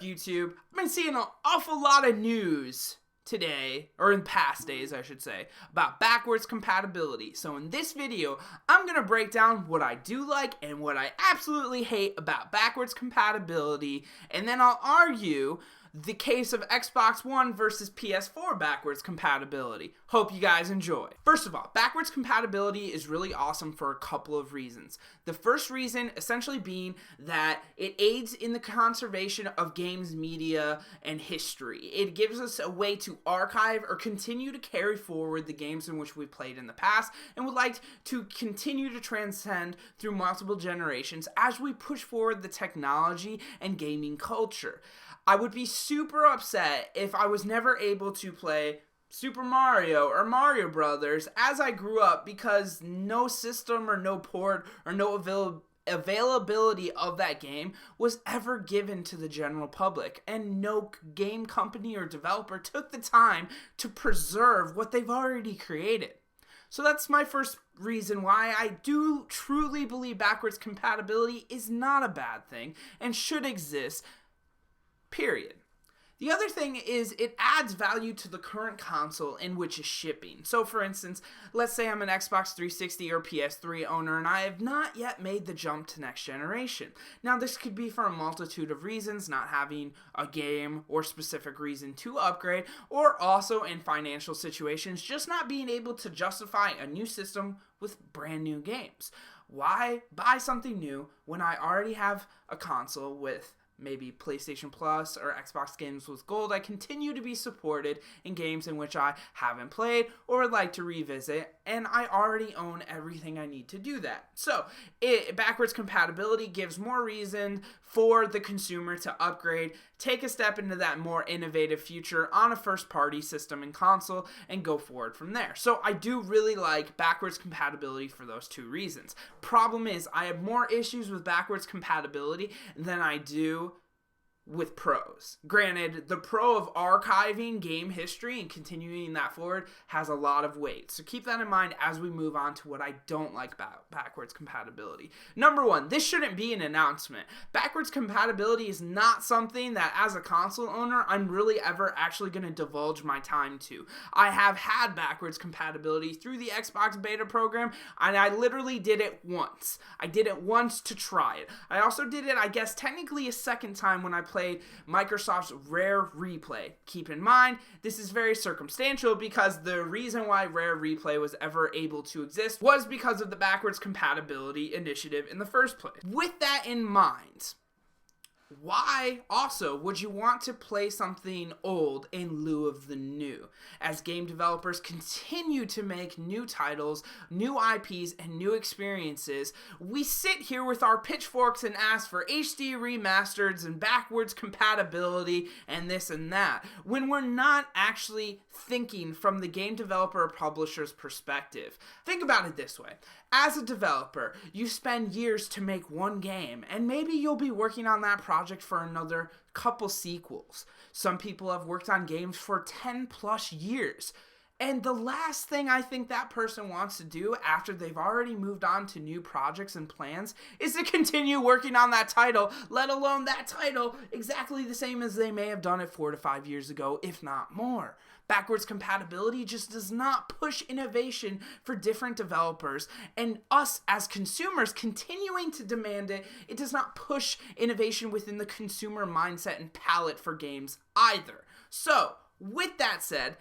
YouTube? I've been seeing an awful lot of news today, or in past days I should say, about backwards compatibility. So in this video, I'm going to break down what I do like and what I absolutely hate about backwards compatibility, and then I'll argue the case of Xbox One versus PS4 backwards compatibility. Hope you guys enjoy. First of all, backwards compatibility is really awesome for a couple of reasons. The first reason essentially being that it aids in the conservation of games, media, and history. It gives us a way to archive or continue to carry forward the games in which we played in the past and would like to continue to transcend through multiple generations as we push forward the technology and gaming culture. I would be super upset if I was never able to play Super Mario or Mario Brothers as I grew up because no system or no port or no availability of that game was ever given to the general public, and no game company or developer took the time to preserve what they've already created. So that's my first reason why I do truly believe backwards compatibility is not a bad thing and should exist. Period. The other thing is it adds value to the current console in which is shipping. So for instance, let's say I'm an Xbox 360 or PS3 owner and I have not yet made the jump to next generation. Now this could be for a multitude of reasons, not having a game or specific reason to upgrade, or also in financial situations, just not being able to justify a new system with brand new games. Why buy something new when I already have a console with maybe PlayStation Plus or Xbox games with Gold? I continue to be supported in games in which I haven't played or would like to revisit, and I already own everything I need to do that. So, backwards compatibility gives more reason for the consumer to upgrade, take a step into that more innovative future on a first-party system and console, and go forward from there. So I do really like backwards compatibility for those two reasons. Problem is, I have more issues with backwards compatibility than I do with pros. Granted, the pro of archiving game history and continuing that forward has a lot of weight. So keep that in mind as we move on to what I don't like about backwards compatibility. Number one, this shouldn't be an announcement. Backwards compatibility is not something that as a console owner, I'm really ever actually going to divulge my time to. I have had backwards compatibility through the Xbox beta program, and I literally did it once. I did it once to try it. I also did it, I guess, technically a second time when I played Microsoft's Rare Replay. Keep in mind, this is very circumstantial because the reason why Rare Replay was ever able to exist was because of the backwards compatibility initiative in the first place. With that in mind, why also would you want to play something old in lieu of the new? As game developers continue to make new titles, new IPs, and new experiences, we sit here with our pitchforks and ask for HD remasters and backwards compatibility and this and that, when we're not actually thinking from the game developer or publisher's perspective. Think about it this way. As a developer, you spend years to make one game, and maybe you'll be working on that project for another couple sequels. Some people have worked on games for 10 plus years. And the last thing I think that person wants to do after they've already moved on to new projects and plans is to continue working on that title, let alone that title exactly the same as they may have done it 4 to 5 years ago, if not more. Backwards compatibility just does not push innovation for different developers, and us as consumers continuing to demand it, it does not push innovation within the consumer mindset and palette for games either. So, with that said,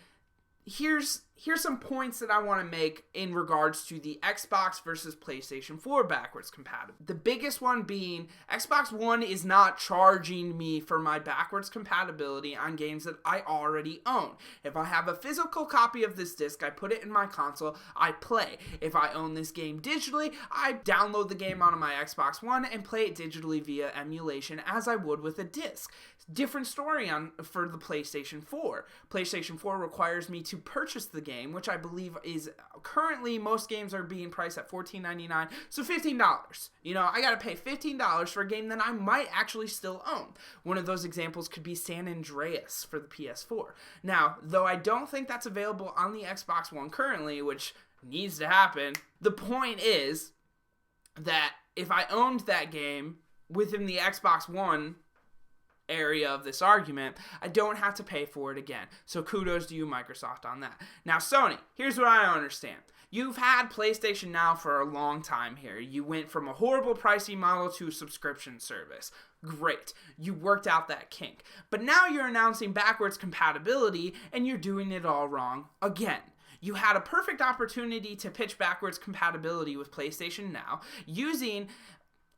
here's some points that I want to make in regards to the Xbox versus PlayStation 4 backwards compatibility. The biggest one being Xbox One is not charging me for my backwards compatibility on games that I already own. If I have a physical copy of this disc, I put it in my console, I play. If I own this game digitally, I download the game onto my Xbox One and play it digitally via emulation as I would with a disc. Different story for the PlayStation 4. PlayStation 4 requires me to purchase the game, which I believe is currently most games are being priced at $14.99, so $15. You know, I gotta pay $15 for a game that I might actually still own. One of those examples could be San Andreas for the PS4. Now, though I don't think that's available on the Xbox One currently, which needs to happen, the point is that if I owned that game within the Xbox One area of this argument, I don't have to pay for it again. So kudos to you, Microsoft, on that. Now, Sony, here's what I don't understand. You've had PlayStation Now for a long time here. You went from a horrible pricing model to a subscription service. Great. You worked out that kink. But now you're announcing backwards compatibility, and you're doing it all wrong again. You had a perfect opportunity to pitch backwards compatibility with PlayStation Now, using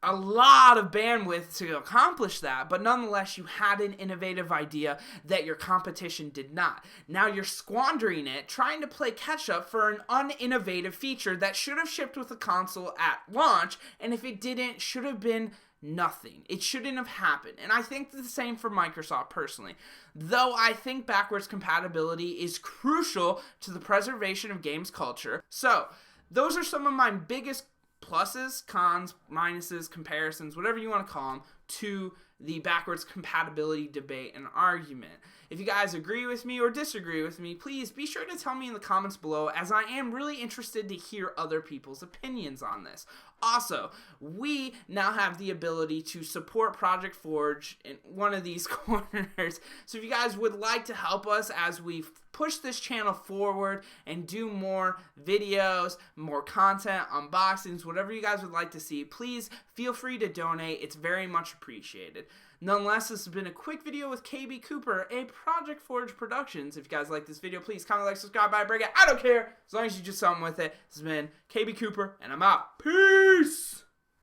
a lot of bandwidth to accomplish that, but nonetheless you had an innovative idea that your competition did not. Now you're squandering it trying to play catch up for an uninnovative feature that should have shipped with the console at launch, and if it didn't, should have been nothing. It shouldn't have happened. And I think the same for Microsoft personally. Though I think backwards compatibility is crucial to the preservation of games culture. So, those are some of my biggest pluses, cons, minuses, comparisons, whatever you want to call them, to the backwards compatibility debate and argument. If you guys agree with me or disagree with me, please be sure to tell me in the comments below, as I am really interested to hear other people's opinions on this. Also, we now have the ability to support Project Forge in one of these corners. So if you guys would like to help us as we push this channel forward and do more videos, more content, unboxings, whatever you guys would like to see, please feel free to donate. It's very much appreciated. Nonetheless, this has been a quick video with KB Cooper, a Project Forge Productions. If you guys like this video, please comment, like, subscribe, buy, break it. I don't care. As long as you do something with it. This has been KB Cooper, and I'm out. Peace!